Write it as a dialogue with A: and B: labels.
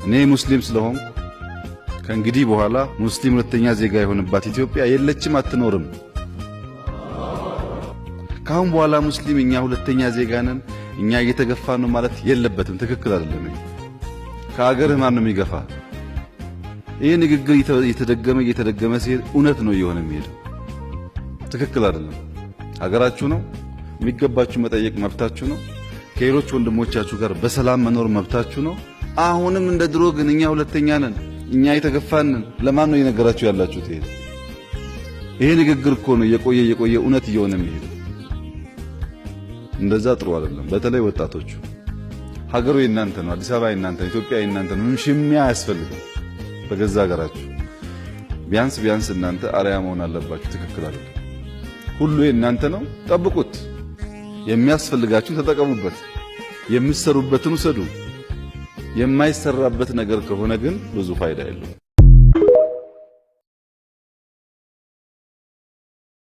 A: እኔ ሙስሊም ስለሆንኩ ከእንግዲህ በኋላ ሙስሊም ሁለተኛ ዜጋ የሆነባት ኢትዮጵያ የለችም፣ አትኖርም። ካሁን በኋላ ሙስሊም እኛ ሁለተኛ ዜጋ ነን፣ እኛ እየተገፋን ነው ማለት የለበትም። ትክክል አይደለም። ከአገርህ ማን ነው የሚገፋ? ይሄ ንግግር እየተደገመ ሲሄድ እውነት ነው እየሆነ የሚሄደው። ትክክል አይደለም። ሀገራችሁ ነው፣ የሚገባችሁ መጠየቅ መብታችሁ ነው። ከሌሎች ወንድሞቻችሁ ጋር በሰላም መኖር መብታችሁ ነው። አሁንም እንደ ድሮ ግን እኛ ሁለተኛ ነን፣ እኛ የተገፋን ነን ለማን ነው እየነገራችሁ ያላችሁት? ይሄ ንግግር እኮ ነው የቆየ እውነት እየሆነ የሚሄደው። እንደዛ ጥሩ አይደለም። በተለይ ወጣቶቹ ሀገሩ የእናንተ ነው፣ አዲስ አበባ የእናንተ ነው፣ ኢትዮጵያ የእናንተ ነው። ሽሚያ አያስፈልግም። በገዛ ሀገራችሁ ቢያንስ እናንተ አርአያ መሆን አለባችሁ። ትክክል አይደለም። ሁሉ የእናንተ ነው፣ ጠብቁት። የሚያስፈልጋችሁን ተጠቀሙበት፣ የምትሰሩበትን ውሰዱ። የማይሰራበት ነገር ከሆነ ግን ብዙ ፋይዳ የለውም።